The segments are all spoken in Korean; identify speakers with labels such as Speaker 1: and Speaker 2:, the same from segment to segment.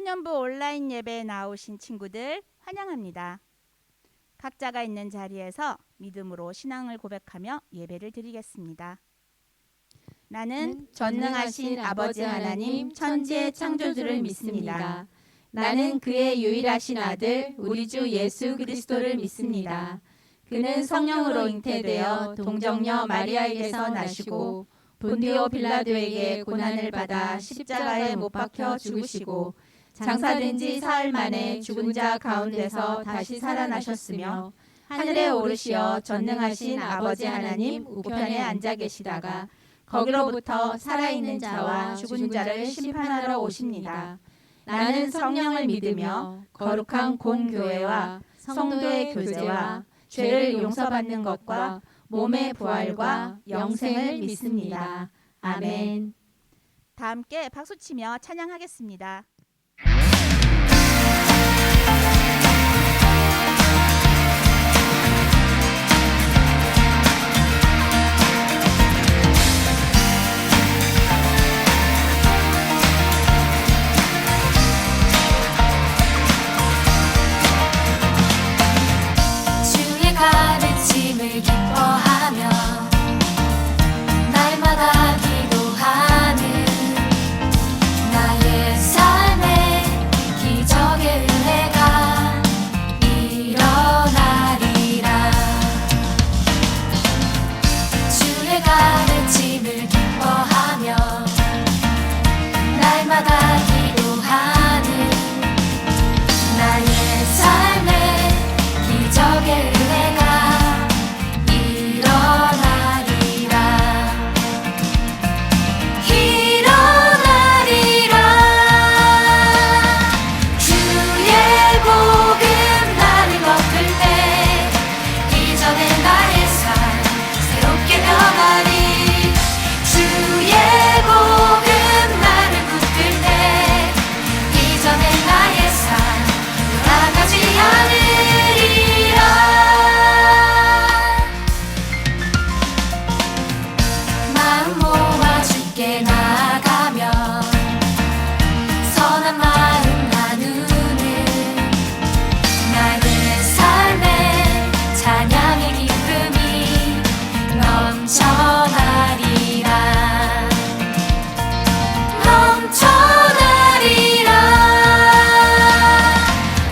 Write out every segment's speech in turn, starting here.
Speaker 1: 청년부 온라인 예배에 나오신 친구들 환영합니다. 각자가 있는 자리에서 믿음으로 신앙을 고백하며 예배를 드리겠습니다. 나는 전능하신 아버지 하나님 천지의 창조주를 믿습니다.
Speaker 2: 나는 그의 유일하신 아들 우리 주 예수 그리스도를 믿습니다. 그는 성령으로 잉태되어 동정녀 마리아에게서 나시고 본디오 빌라도에게 고난을 받아 십자가에 못 박혀 죽으시고 장사된 지 사흘 만에 죽은 자 가운데서 다시 살아나셨으며 하늘에 오르시어 전능하신 아버지 하나님 우편에 앉아 계시다가 거기로부터 살아있는 자와 죽은 자를 심판하러 오십니다. 나는 성령을 믿으며 거룩한 공교회와 성도의 교제와 죄를 용서받는 것과 몸의 부활과 영생을 믿습니다. 아멘.
Speaker 1: 다 함께 박수치며 찬양하겠습니다.
Speaker 3: 주의 가르침을 기뻐하며 날마다 기도하는 나의 삶에 기적의 은혜가 일어나리라. 주의 가르침을 기뻐하며 날마다 기도하는 나의 삶에 기적의 은혜가 일어나리라. 주의 복음 나를 걷을 때 이전의 나의 삶 새롭게 변하리. 주의 복음 나를 붙들 때 이전의 나의 삶 돌아가지 않으리라. 마음 모아 주께 나아가며 선한 마음 나누는 나의 삶에 찬양의 기쁨이 넘쳐나리라.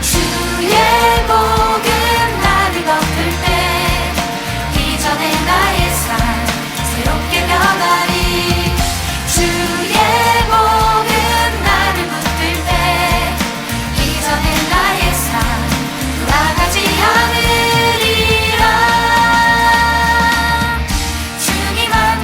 Speaker 3: 주의 복음 나를 걷을 때 이전의 나의 삶 새롭게 변하리. 주의 복음 나를 붙들 때 이전의 나의 삶 돌아가지 않으리라. 주님 안에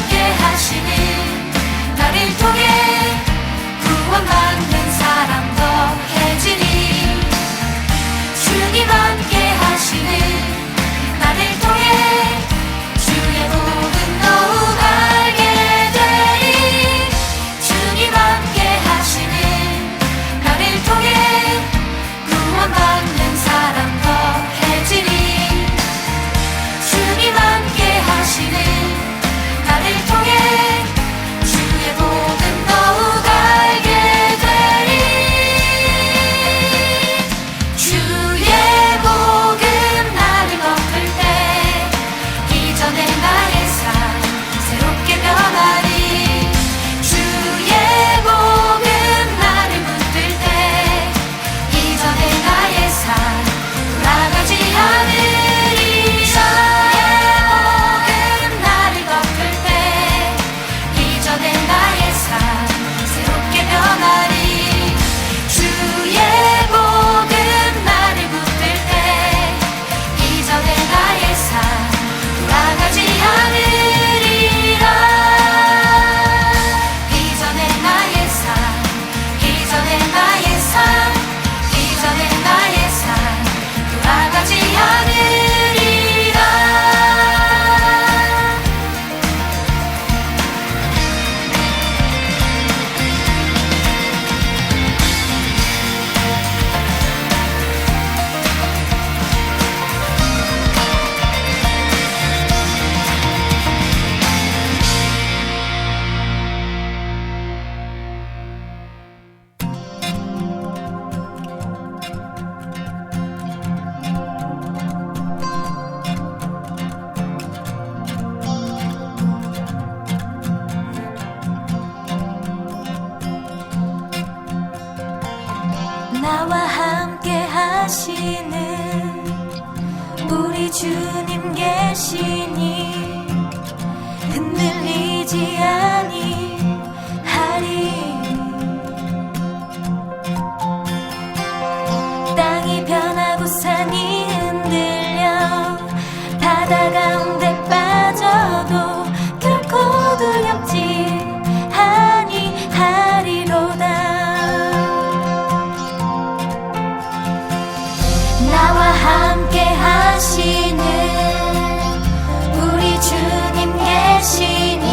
Speaker 3: 흔들리지 아니하리. 땅이 변하고 산이 흔들려 바다 가운데 빠져도 결코 두렵지 아니하리로다. 나와 함께 하시는 우리 주님 계시니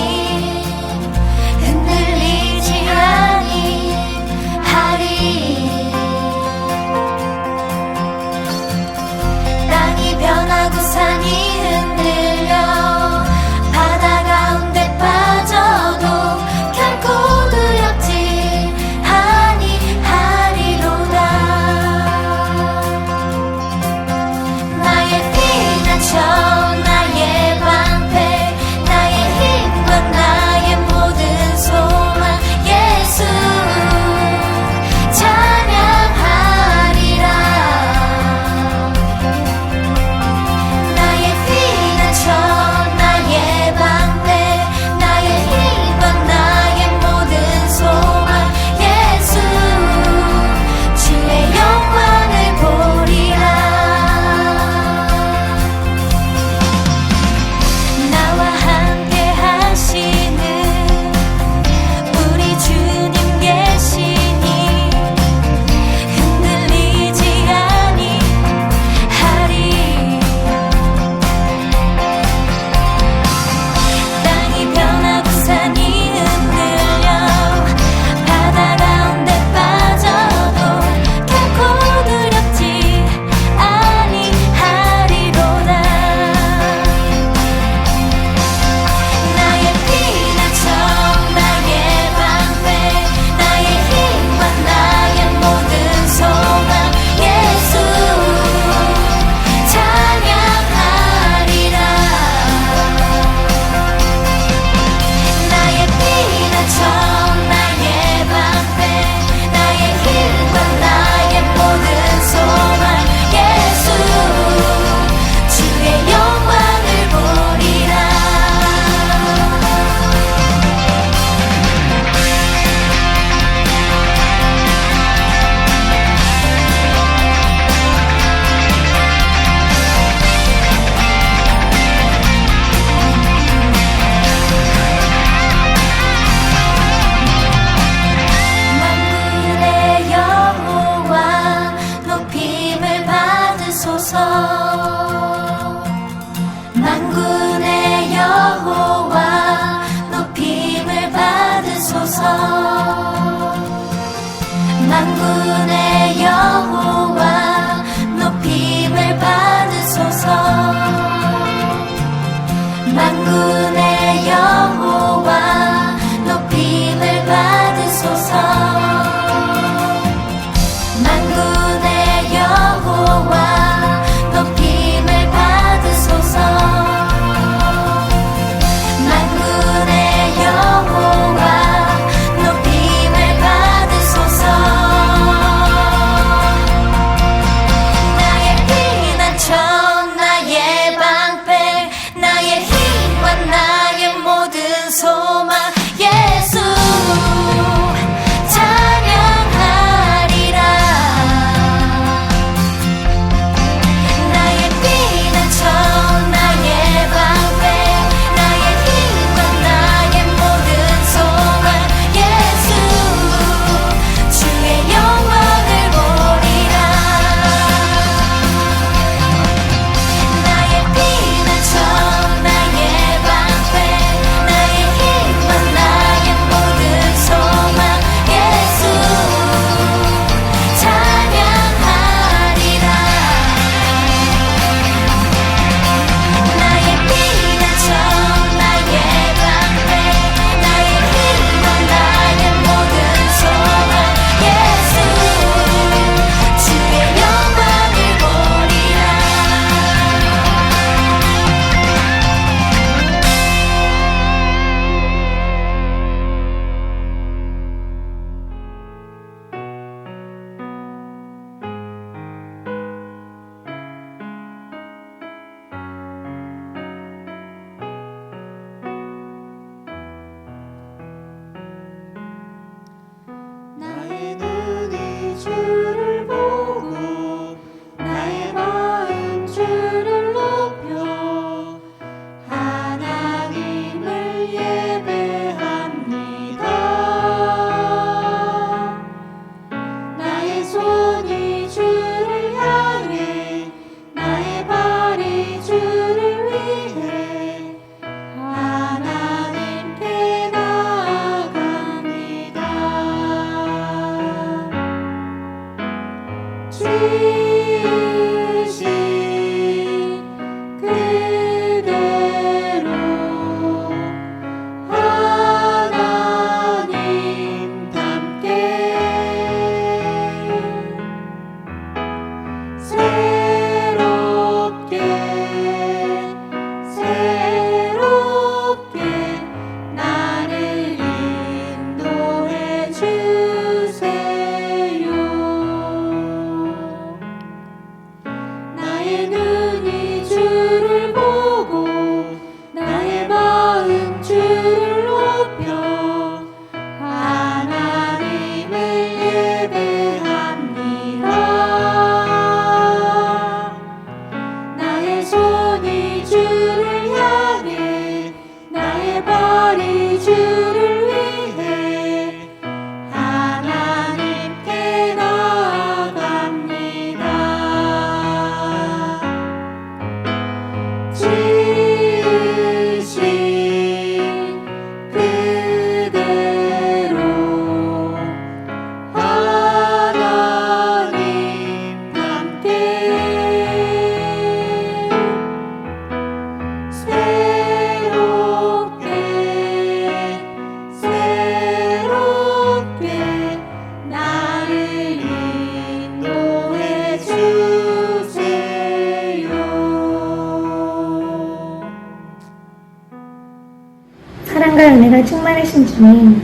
Speaker 4: 사랑과 은혜가 충만하신 주님,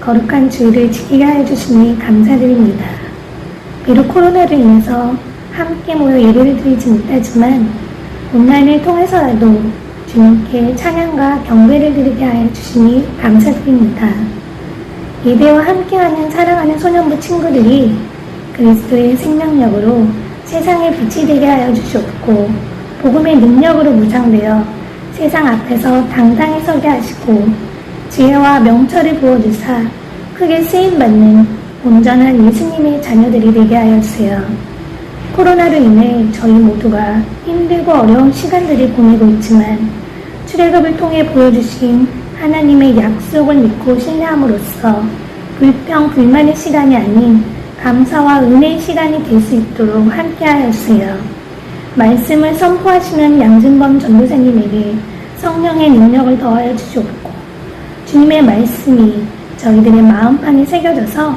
Speaker 4: 거룩한 주일을 지키게 하여 주시니 감사드립니다. 비록 코로나로 인해서 함께 모여 예배를 드리지 못하지만 온라인을 통해서라도 주님께 찬양과 경배를 드리게 하여 주시니 감사드립니다. 예배와 함께하는 사랑하는 소년부 친구들이 그리스도의 생명력으로 세상에 빛이 되게 하여 주시옵고 복음의 능력으로 무장되어 세상 앞에서 당당히 서게 하시고 지혜와 명철을 부어주사 크게 쓰임받는 온전한 예수님의 자녀들이 되게 하여 주세요. 코로나로 인해 저희 모두가 힘들고 어려운 시간들을 보내고 있지만 출애굽을 통해 보여주신 하나님의 약속을 믿고 신뢰함으로써 불평, 불만의 시간이 아닌 감사와 은혜의 시간이 될 수 있도록 함께하여 주세요. 말씀을 선포하시는 양진범 전도사님에게 성령의 능력을 더하여 주시옵고 주님의 말씀이 저희들의 마음판에 새겨져서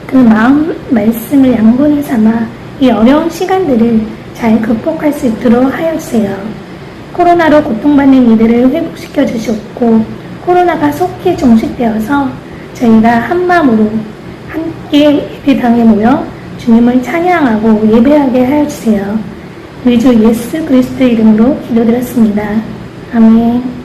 Speaker 4: 그 말씀을 양분을 삼아 이 어려운 시간들을 잘 극복할 수 있도록 하여 주세요. 코로나로 고통받는 이들을 회복시켜 주시옵고 코로나가 속히 종식되어서 저희가 한마음으로 함께 예배당에 모여 주님을 찬양하고 예배하게 하여 주세요. 우리 주 예수 그리스도의 이름으로 기도드렸습니다. 아멘.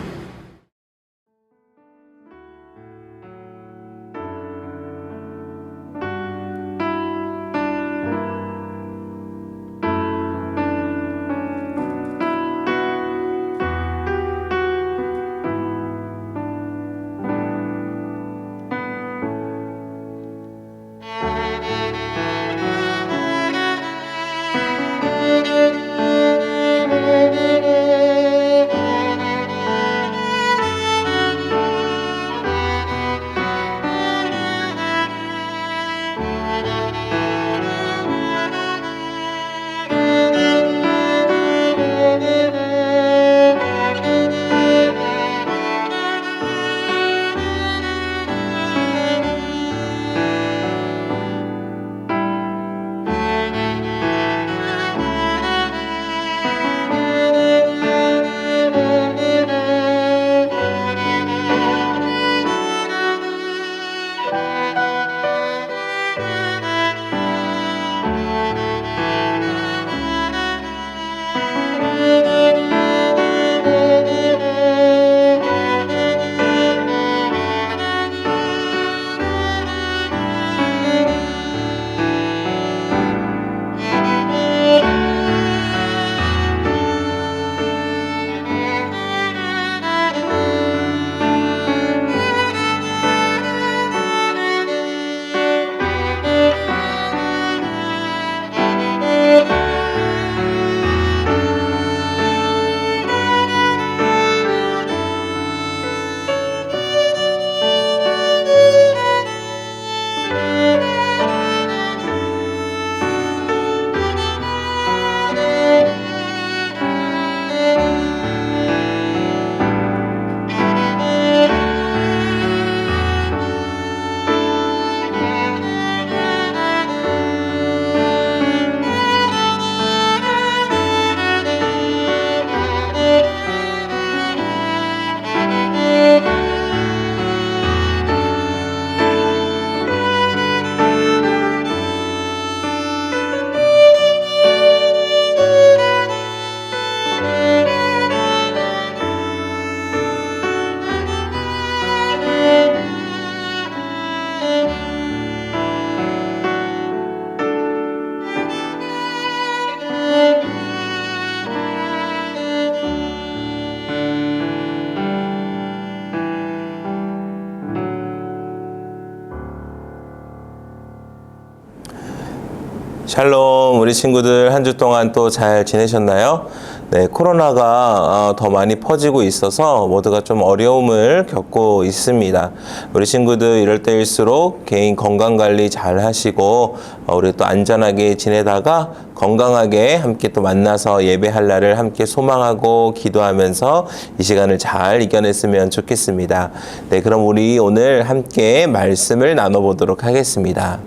Speaker 5: 샬롬, 우리 친구들 한 주 동안 또 잘 지내셨나요? 네, 코로나가 더 많이 퍼지고 있어서 모두가 좀 어려움을 겪고 있습니다. 우리 친구들 이럴 때일수록 개인 건강관리 잘 하시고 우리 또 안전하게 지내다가 건강하게 함께 또 만나서 예배할 날을 함께 소망하고 기도하면서 이 시간을 잘 이겨냈으면 좋겠습니다. 네, 그럼 우리 오늘 함께 말씀을 나눠보도록 하겠습니다.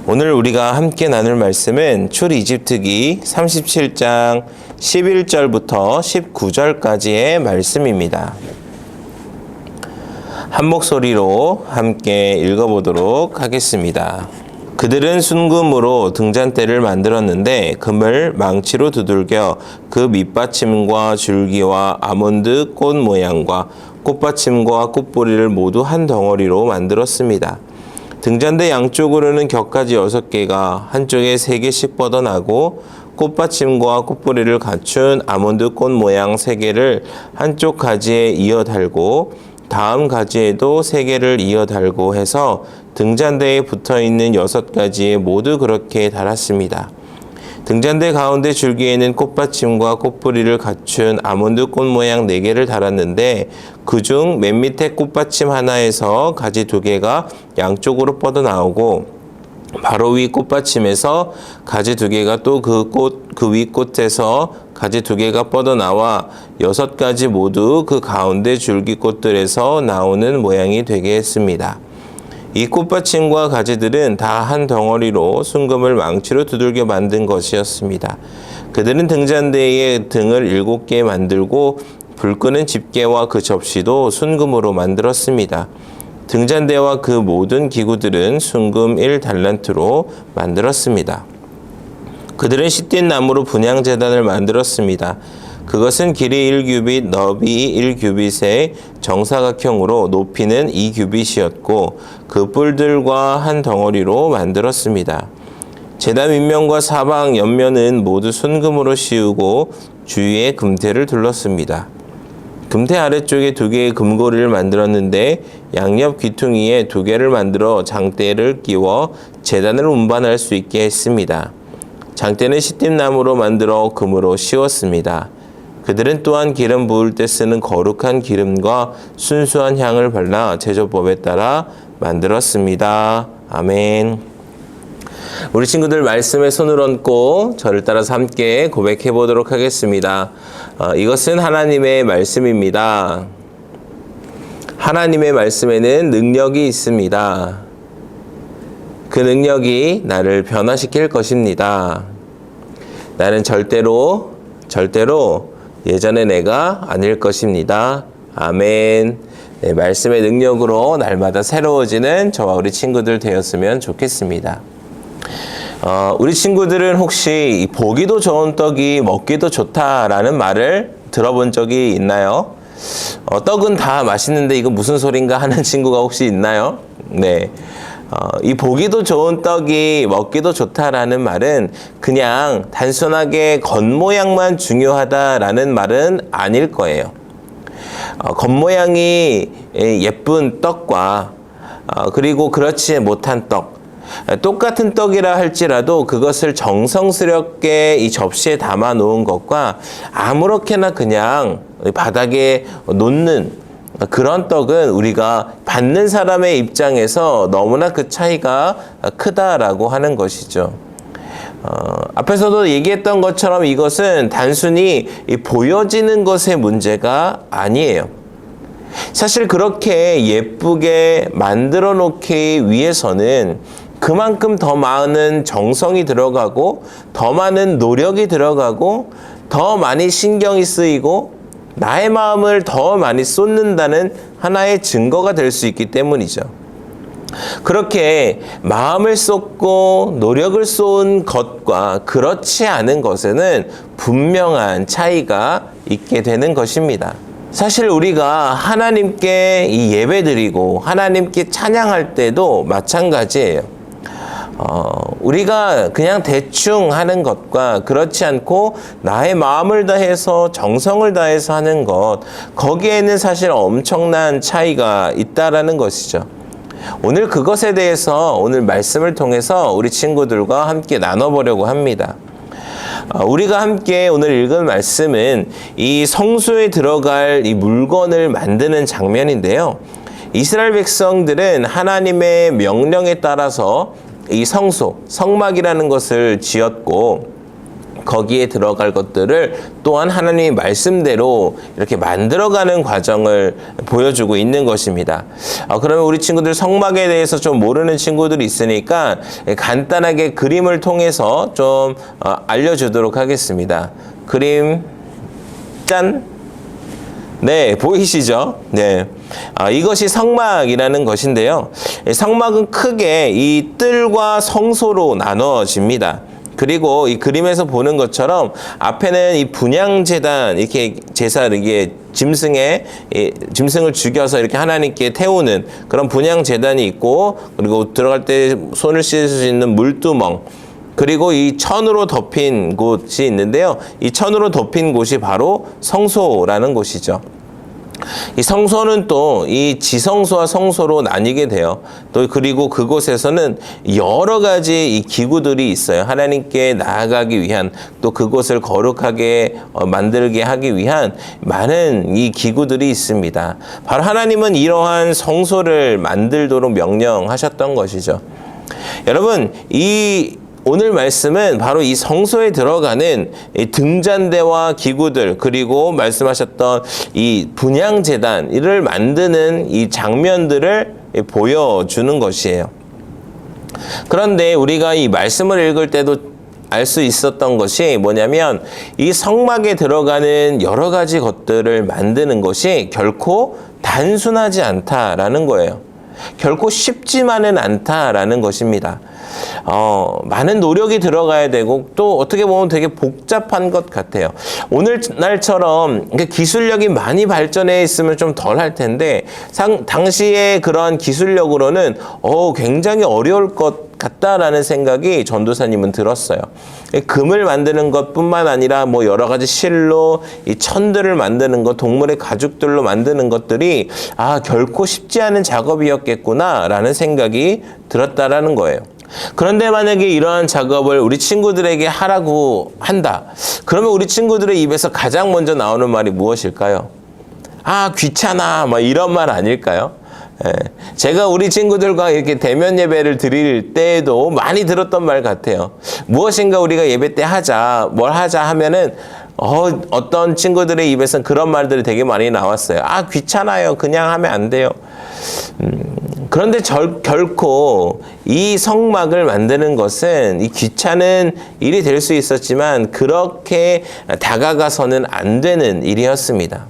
Speaker 5: 오늘 우리가 함께 나눌 말씀은 출이집트기 37장 11절부터 19절까지의 말씀입니다. 한 목소리로 함께 읽어보도록 하겠습니다. 그들은 순금으로 등잔대를 만들었는데 금을 망치로 두들겨 그 밑받침과 줄기와 아몬드 꽃 모양과 꽃받침과 꽃뿌리를 모두 한 덩어리로 만들었습니다. 등잔대 양쪽으로는 격가지 6개가 한쪽에 3개씩 뻗어나고 꽃받침과 꽃뿌리를 갖춘 아몬드 꽃 모양 3개를 한쪽 가지에 이어 달고 다음 가지에도 3개를 이어 달고 해서 등잔대에 붙어있는 6가지에 모두 그렇게 달았습니다. 등잔대 가운데 줄기에는 꽃받침과 꽃뿌리를 갖춘 아몬드 꽃 모양 4개를 달았는데 그중 맨 밑에 꽃받침 하나에서 가지 2개가 양쪽으로 뻗어나오고 바로 위 꽃받침에서 가지 2개가 또 그 위 꽃에서 가지 2개가 뻗어나와 6가지 모두 그 가운데 줄기꽃들에서 나오는 모양이 되게 했습니다. 이 꽃받침과 가지들은 다 한 덩어리로 순금을 망치로 두들겨 만든 것이었습니다. 그들은 등잔대의 등을 7개 만들고 불 끄는 집게와 그 접시도 순금으로 만들었습니다. 등잔대와 그 모든 기구들은 순금 1달란트로 만들었습니다. 그들은 시뛴 나무로 분향제단을 만들었습니다. 그것은 길이 1규빗, 너비 1규빗의 정사각형으로 높이는 2규빗이었고 그 뿔들과 한 덩어리로 만들었습니다. 제단 윗면과 사방 옆면은 모두 순금으로 씌우고 주위에 금태를 둘렀습니다. 금태 아래쪽에 2개의 금고리를 만들었는데 양옆 귀퉁이에 2개를 만들어 장대를 끼워 제단을 운반할 수 있게 했습니다. 장대는 시띠나무로 만들어 금으로 씌웠습니다. 그들은 또한 기름 부을 때 쓰는 거룩한 기름과 순수한 향을 발라 제조법에 따라 만들었습니다. 아멘. 우리 친구들 말씀에 손을 얹고 저를 따라서 함께 고백해 보도록 하겠습니다. 이것은 하나님의 말씀입니다. 하나님의 말씀에는 능력이 있습니다. 그 능력이 나를 변화시킬 것입니다. 나는 절대로 예전의 내가 아닐 것입니다. 아멘. 네, 말씀의 능력으로 날마다 새로워지는 저와 우리 친구들 되었으면 좋겠습니다. 우리 친구들은 혹시 보기도 좋은 떡이 먹기도 좋다라는 말을 들어본 적이 있나요? 떡은 다 맛있는데 이거 무슨 소린가 하는 친구가 혹시 있나요? 네. 이 보기도 좋은 떡이 먹기도 좋다라는 말은 그냥 단순하게 겉모양만 중요하다라는 말은 아닐 거예요. 겉모양이 예쁜 떡과 그리고 그렇지 못한 떡, 똑같은 떡이라 할지라도 그것을 정성스럽게 이 접시에 담아 놓은 것과 아무렇게나 그냥 바닥에 놓는 그런 떡은 우리가 받는 사람의 입장에서 너무나 그 차이가 크다라고 하는 것이죠. 앞에서도 얘기했던 것처럼 이것은 단순히 보여지는 것의 문제가 아니에요. 사실 그렇게 예쁘게 만들어 놓기 위해서는 그만큼 더 많은 정성이 들어가고 더 많은 노력이 들어가고 더 많이 신경이 쓰이고 나의 마음을 더 많이 쏟는다는 하나의 증거가 될 수 있기 때문이죠. 그렇게 마음을 쏟고 노력을 쏟은 것과 그렇지 않은 것에는 분명한 차이가 있게 되는 것입니다. 사실 우리가 하나님께 이 예배드리고 하나님께 찬양할 때도 마찬가지예요. 우리가 그냥 대충 하는 것과 그렇지 않고 나의 마음을 다해서 정성을 다해서 하는 것, 거기에는 사실 엄청난 차이가 있다라는 것이죠. 오늘 그것에 대해서 오늘 말씀을 통해서 우리 친구들과 함께 나눠보려고 합니다. 우리가 함께 오늘 읽은 말씀은 이 성소에 들어갈 이 물건을 만드는 장면인데요. 이스라엘 백성들은 하나님의 명령에 따라서 이 성소, 성막이라는 것을 지었고 거기에 들어갈 것들을 또한 하나님의 말씀대로 이렇게 만들어가는 과정을 보여주고 있는 것입니다. 그러면 우리 친구들 성막에 대해서 좀 모르는 친구들이 있으니까 간단하게 그림을 통해서 좀 알려주도록 하겠습니다. 그림 짠! 네, 보이시죠? 네. 이것이 성막이라는 것인데요. 성막은 크게 이 뜰과 성소로 나눠집니다. 그리고 이 그림에서 보는 것처럼 앞에는 이 분향제단, 이렇게 이게 짐승을 죽여서 이렇게 하나님께 태우는 그런 분향제단이 있고, 그리고 들어갈 때 손을 씻을 수 있는 물두멍, 그리고 이 천으로 덮인 곳이 있는데요. 이 천으로 덮인 곳이 바로 성소라는 곳이죠. 이 성소는 또 이 지성소와 성소로 나뉘게 돼요. 또 그리고 그곳에서는 여러 가지 이 기구들이 있어요. 하나님께 나아가기 위한, 또 그곳을 거룩하게 만들게 하기 위한 많은 이 기구들이 있습니다. 바로 하나님은 이러한 성소를 만들도록 명령하셨던 것이죠. 여러분, 오늘 말씀은 바로 이 성소에 들어가는 이 등잔대와 기구들, 그리고 말씀하셨던 이 분향제단, 이를 만드는 이 장면들을 보여주는 것이에요. 그런데 우리가 이 말씀을 읽을 때도 알 수 있었던 것이 뭐냐면, 이 성막에 들어가는 여러 가지 것들을 만드는 것이 결코 단순하지 않다라는 거예요. 결코 쉽지만은 않다라는 것입니다. 많은 노력이 들어가야 되고, 또 어떻게 보면 되게 복잡한 것 같아요. 오늘날처럼 기술력이 많이 발전해 있으면 좀 덜 할 텐데, 당시에 그러한 기술력으로는 굉장히 어려울 것 같다라는 생각이 전도사님은 들었어요. 금을 만드는 것뿐만 아니라 뭐 여러 가지 실로 이 천들을 만드는 것, 동물의 가죽들로 만드는 것들이 결코 쉽지 않은 작업이었겠구나라는 생각이 들었다라는 거예요. 그런데 만약에 이러한 작업을 우리 친구들에게 하라고 한다. 그러면 우리 친구들의 입에서 가장 먼저 나오는 말이 무엇일까요? 귀찮아, 이런 말 아닐까요? 제가 우리 친구들과 이렇게 대면 예배를 드릴 때에도 많이 들었던 말 같아요. 무엇인가 우리가 예배 때 뭘 하자 하면은 어떤 친구들의 입에서는 그런 말들이 되게 많이 나왔어요. 귀찮아요. 그냥 하면 안 돼요. 그런데 결코 이 성막을 만드는 것은 이 귀찮은 일이 될 수 있었지만 그렇게 다가가서는 안 되는 일이었습니다.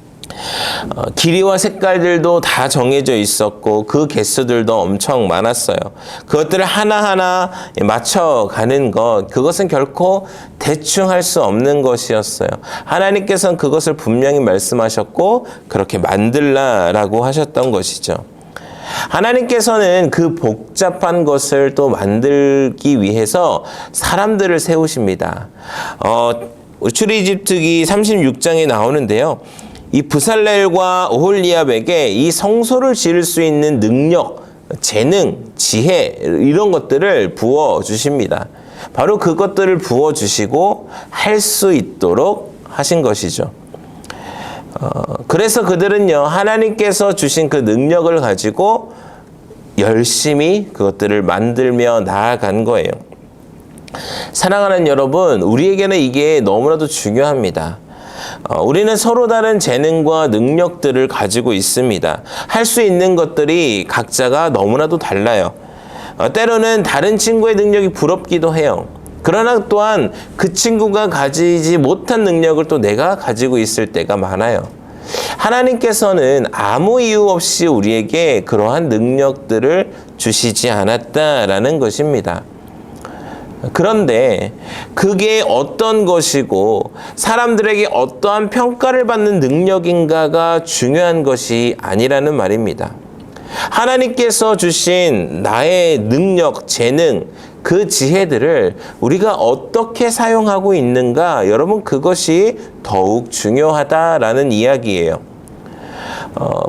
Speaker 5: 길이와 색깔들도 다 정해져 있었고 그 개수들도 엄청 많았어요. 그것들을 하나하나 맞춰가는 그것은 결코 대충 할 수 없는 것이었어요. 하나님께서는 그것을 분명히 말씀하셨고 그렇게 만들라라고 하셨던 것이죠. 하나님께서는 그 복잡한 것을 또 만들기 위해서 사람들을 세우십니다. 출애굽기 36장에 나오는데요. 이 브살렐과 오홀리압에게 이 성소를 지을 수 있는 능력, 재능, 지혜 이런 것들을 부어주십니다. 바로 그것들을 부어주시고 할 수 있도록 하신 것이죠. 그래서 그들은요, 하나님께서 주신 그 능력을 가지고 열심히 그것들을 만들며 나아간 거예요. 사랑하는 여러분, 우리에게는 이게 너무나도 중요합니다. 우리는 서로 다른 재능과 능력들을 가지고 있습니다. 할 수 있는 것들이 각자가 너무나도 달라요. 때로는 다른 친구의 능력이 부럽기도 해요. 그러나 또한 그 친구가 가지지 못한 능력을 또 내가 가지고 있을 때가 많아요. 하나님께서는 아무 이유 없이 우리에게 그러한 능력들을 주시지 않았다라는 것입니다. 그런데 그게 어떤 것이고 사람들에게 어떠한 평가를 받는 능력인가가 중요한 것이 아니라는 말입니다. 하나님께서 주신 나의 능력, 재능, 그 지혜들을 우리가 어떻게 사용하고 있는가, 여러분 그것이 더욱 중요하다라는 이야기예요.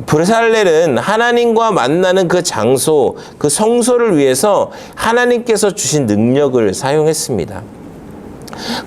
Speaker 5: 브살렐은 하나님과 만나는 그 장소, 그 성소를 위해서 하나님께서 주신 능력을 사용했습니다.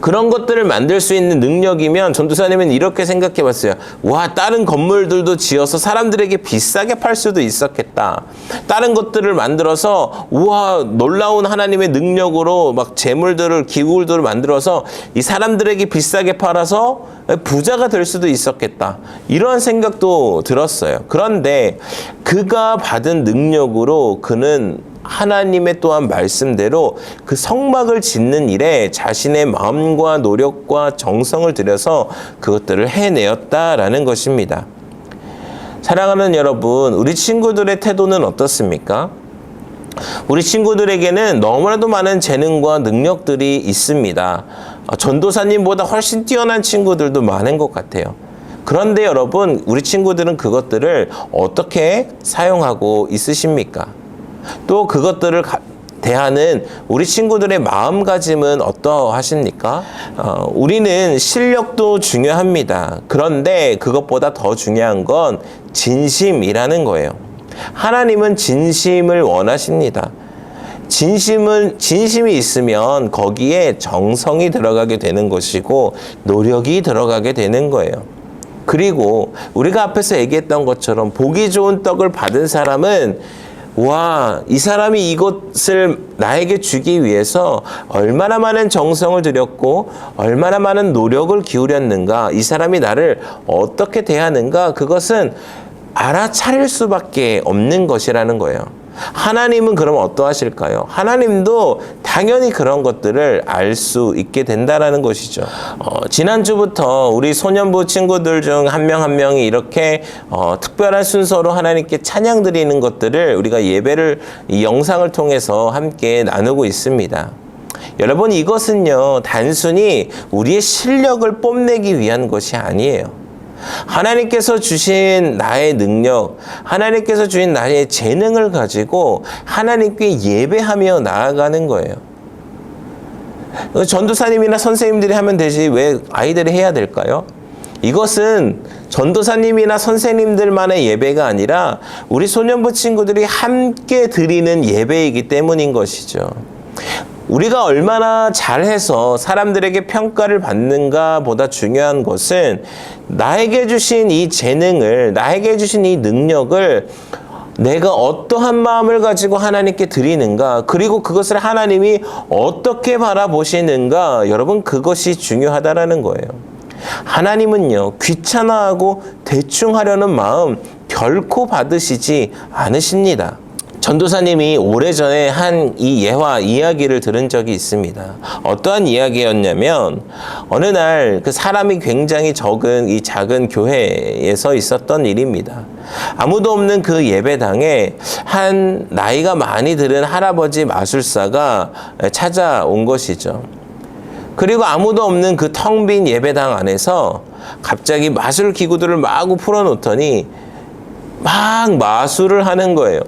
Speaker 5: 그런 것들을 만들 수 있는 능력이면 전도사님은 이렇게 생각해 봤어요. 와, 다른 건물들도 지어서 사람들에게 비싸게 팔 수도 있었겠다. 다른 것들을 만들어서 우와, 놀라운 하나님의 능력으로 막 재물들을, 기구들을 만들어서 이 사람들에게 비싸게 팔아서 부자가 될 수도 있었겠다. 이러한 생각도 들었어요. 그런데 그가 받은 능력으로 그는 하나님의 또한 말씀대로 그 성막을 짓는 일에 자신의 마음과 노력과 정성을 들여서 그것들을 해내었다라는 것입니다. 사랑하는 여러분, 우리 친구들의 태도는 어떻습니까? 우리 친구들에게는 너무나도 많은 재능과 능력들이 있습니다. 전도사님보다 훨씬 뛰어난 친구들도 많은 것 같아요. 그런데 여러분, 우리 친구들은 그것들을 어떻게 사용하고 있으십니까? 또 그것들을 대하는 우리 친구들의 마음가짐은 어떠하십니까? 우리는 실력도 중요합니다. 그런데 그것보다 더 중요한 건 진심이라는 거예요. 하나님은 진심을 원하십니다. 진심이 있으면 거기에 정성이 들어가게 되는 것이고 노력이 들어가게 되는 거예요. 그리고 우리가 앞에서 얘기했던 것처럼 보기 좋은 떡을 받은 사람은 와, 이 사람이 이것을 나에게 주기 위해서 얼마나 많은 정성을 들였고 얼마나 많은 노력을 기울였는가, 이 사람이 나를 어떻게 대하는가, 그것은 알아차릴 수밖에 없는 것이라는 거예요. 하나님은 그럼 어떠하실까요? 하나님도 당연히 그런 것들을 알 수 있게 된다라는 것이죠. 지난주부터 우리 소년부 친구들 중 한 명 한 명이 이렇게 특별한 순서로 하나님께 찬양 드리는 것들을 우리가 이 영상을 통해서 함께 나누고 있습니다. 여러분, 이것은요, 단순히 우리의 실력을 뽐내기 위한 것이 아니에요. 하나님께서 주신 나의 능력, 하나님께서 주신 나의 재능을 가지고 하나님께 예배하며 나아가는 거예요. 전도사님이나 선생님들이 하면 되지 왜 아이들이 해야 될까요? 이것은 전도사님이나 선생님들만의 예배가 아니라 우리 소년부 친구들이 함께 드리는 예배이기 때문인 것이죠. 우리가 얼마나 잘해서 사람들에게 평가를 받는가 보다 중요한 것은 나에게 주신 이 재능을, 나에게 주신 이 능력을 내가 어떠한 마음을 가지고 하나님께 드리는가, 그리고 그것을 하나님이 어떻게 바라보시는가, 여러분, 그것이 중요하다라는 거예요. 하나님은요, 귀찮아하고 대충 하려는 마음 결코 받으시지 않으십니다. 전도사님이 오래전에 한 이 예화 이야기를 들은 적이 있습니다. 어떠한 이야기였냐면 어느 날 그 사람이 굉장히 적은 이 작은 교회에서 있었던 일입니다. 아무도 없는 그 예배당에 한 나이가 많이 들은 할아버지 마술사가 찾아온 것이죠. 그리고 아무도 없는 그 텅 빈 예배당 안에서 갑자기 마술 기구들을 마구 풀어놓더니 막 마술을 하는 거예요.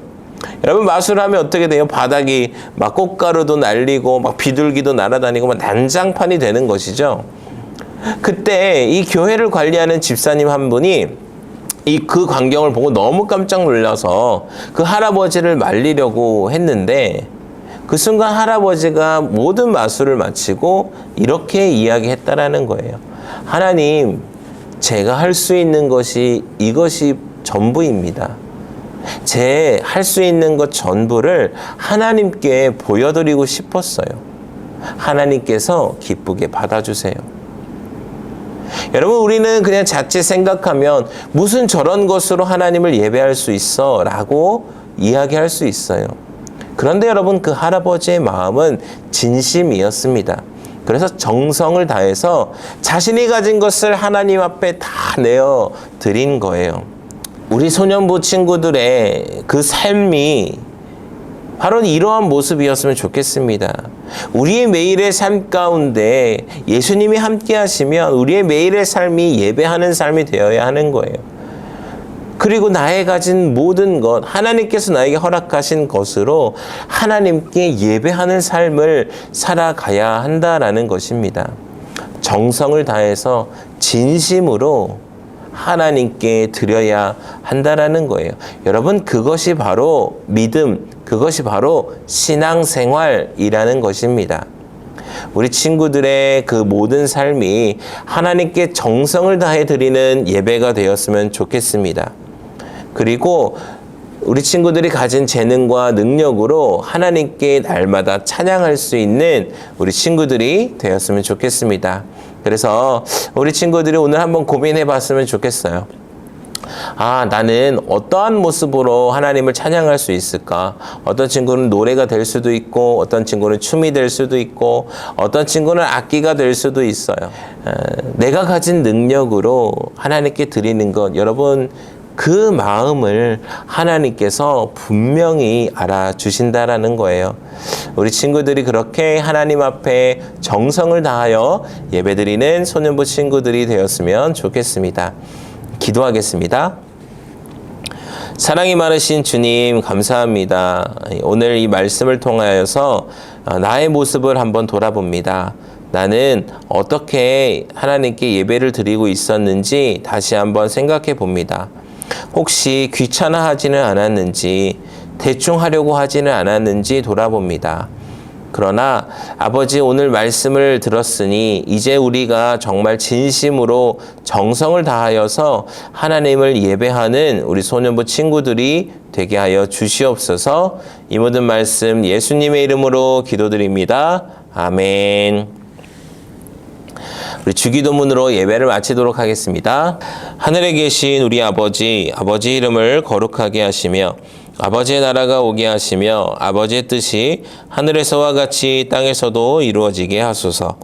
Speaker 5: 여러분, 마술하면 어떻게 돼요? 바닥이 막 꽃가루도 날리고 막 비둘기도 날아다니고 막 난장판이 되는 것이죠. 그때 이 교회를 관리하는 집사님 한 분이 그 광경을 보고 너무 깜짝 놀라서 그 할아버지를 말리려고 했는데 그 순간 할아버지가 모든 마술을 마치고 이렇게 이야기했다라는 거예요. 하나님, 제가 할 수 있는 것이 이것이 전부입니다. 제 할 수 있는 것 전부를 하나님께 보여드리고 싶었어요. 하나님께서 기쁘게 받아주세요. 여러분, 우리는 그냥 자칫 생각하면 무슨 저런 것으로 하나님을 예배할 수 있어 라고 이야기할 수 있어요. 그런데 여러분, 그 할아버지의 마음은 진심이었습니다. 그래서 정성을 다해서 자신이 가진 것을 하나님 앞에 다 내어 드린 거예요. 우리 소년부 친구들의 그 삶이 바로 이러한 모습이었으면 좋겠습니다. 우리의 매일의 삶 가운데 예수님이 함께 하시면 우리의 매일의 삶이 예배하는 삶이 되어야 하는 거예요. 그리고 나의 가진 모든 것, 하나님께서 나에게 허락하신 것으로 하나님께 예배하는 삶을 살아가야 한다라는 것입니다. 정성을 다해서 진심으로 하나님께 드려야 한다라는 거예요. 여러분, 그것이 바로 믿음, 그것이 바로 신앙생활이라는 것입니다. 우리 친구들의 그 모든 삶이 하나님께 정성을 다해 드리는 예배가 되었으면 좋겠습니다. 그리고 우리 친구들이 가진 재능과 능력으로 하나님께 날마다 찬양할 수 있는 우리 친구들이 되었으면 좋겠습니다. 그래서 우리 친구들이 오늘 한번 고민해 봤으면 좋겠어요. 나는 어떠한 모습으로 하나님을 찬양할 수 있을까? 어떤 친구는 노래가 될 수도 있고, 어떤 친구는 춤이 될 수도 있고, 어떤 친구는 악기가 될 수도 있어요. 내가 가진 능력으로 하나님께 드리는 것, 여러분, 그 마음을 하나님께서 분명히 알아주신다라는 거예요. 우리 친구들이 그렇게 하나님 앞에 정성을 다하여 예배드리는 소년부 친구들이 되었으면 좋겠습니다. 기도하겠습니다. 사랑이 많으신 주님 감사합니다. 오늘 이 말씀을 통하여서 나의 모습을 한번 돌아봅니다. 나는 어떻게 하나님께 예배를 드리고 있었는지 다시 한번 생각해 봅니다. 혹시 귀찮아하지는 않았는지, 대충 하려고 하지는 않았는지 돌아봅니다. 그러나 아버지, 오늘 말씀을 들었으니 이제 우리가 정말 진심으로 정성을 다하여서 하나님을 예배하는 우리 소년부 친구들이 되게 하여 주시옵소서. 이 모든 말씀 예수님의 이름으로 기도드립니다. 아멘. 우리 주기도문으로 예배를 마치도록 하겠습니다. 하늘에 계신 우리 아버지, 아버지 이름을 거룩하게 하시며 아버지의 나라가 오게 하시며 아버지의 뜻이 하늘에서와 같이 땅에서도 이루어지게 하소서.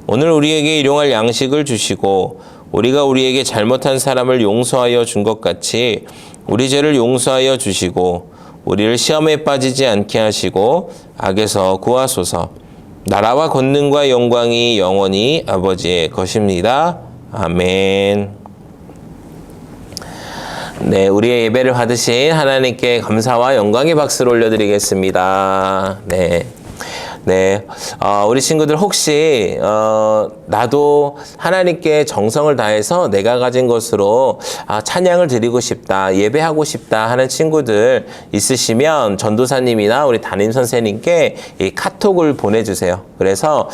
Speaker 5: 오늘 우리에게 일용할 양식을 주시고 우리가 우리에게 잘못한 사람을 용서하여 준 것 같이 우리 죄를 용서하여 주시고 우리를 시험에 빠지지 않게 하시고 악에서 구하소서. 나라와 권능과 영광이 영원히 아버지의 것입니다. 아멘. 네, 우리의 예배를 받으신 하나님께 감사와 영광의 박수를 올려드리겠습니다. 네. 우리 친구들 혹시 나도 하나님께 정성을 다해서 내가 가진 것으로 찬양을 드리고 싶다, 예배하고 싶다 하는 친구들 있으시면 전도사님이나 우리 담임 선생님께 이 카톡을 보내주세요. 그래서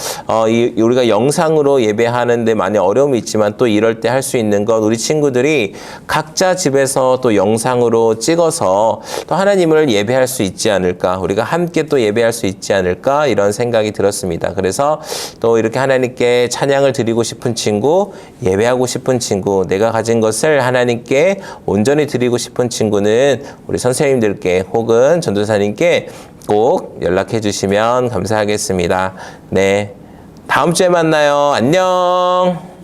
Speaker 5: 우리가 영상으로 예배하는데 많이 어려움이 있지만 또 이럴 때 할 수 있는 건 우리 친구들이 각자 집에서 또 영상으로 찍어서 또 하나님을 예배할 수 있지 않을까, 우리가 함께 또 예배할 수 있지 않을까, 이런 생각이 들었습니다. 그래서 또 이렇게 하나님께 찬양을 드리고 싶은 친구, 예배하고 싶은 친구, 내가 가진 것을 하나님께 온전히 드리고 싶은 친구는 우리 선생님들께 혹은 전도사님께 꼭 연락해 주시면 감사하겠습니다. 네, 다음 주에 만나요. 안녕.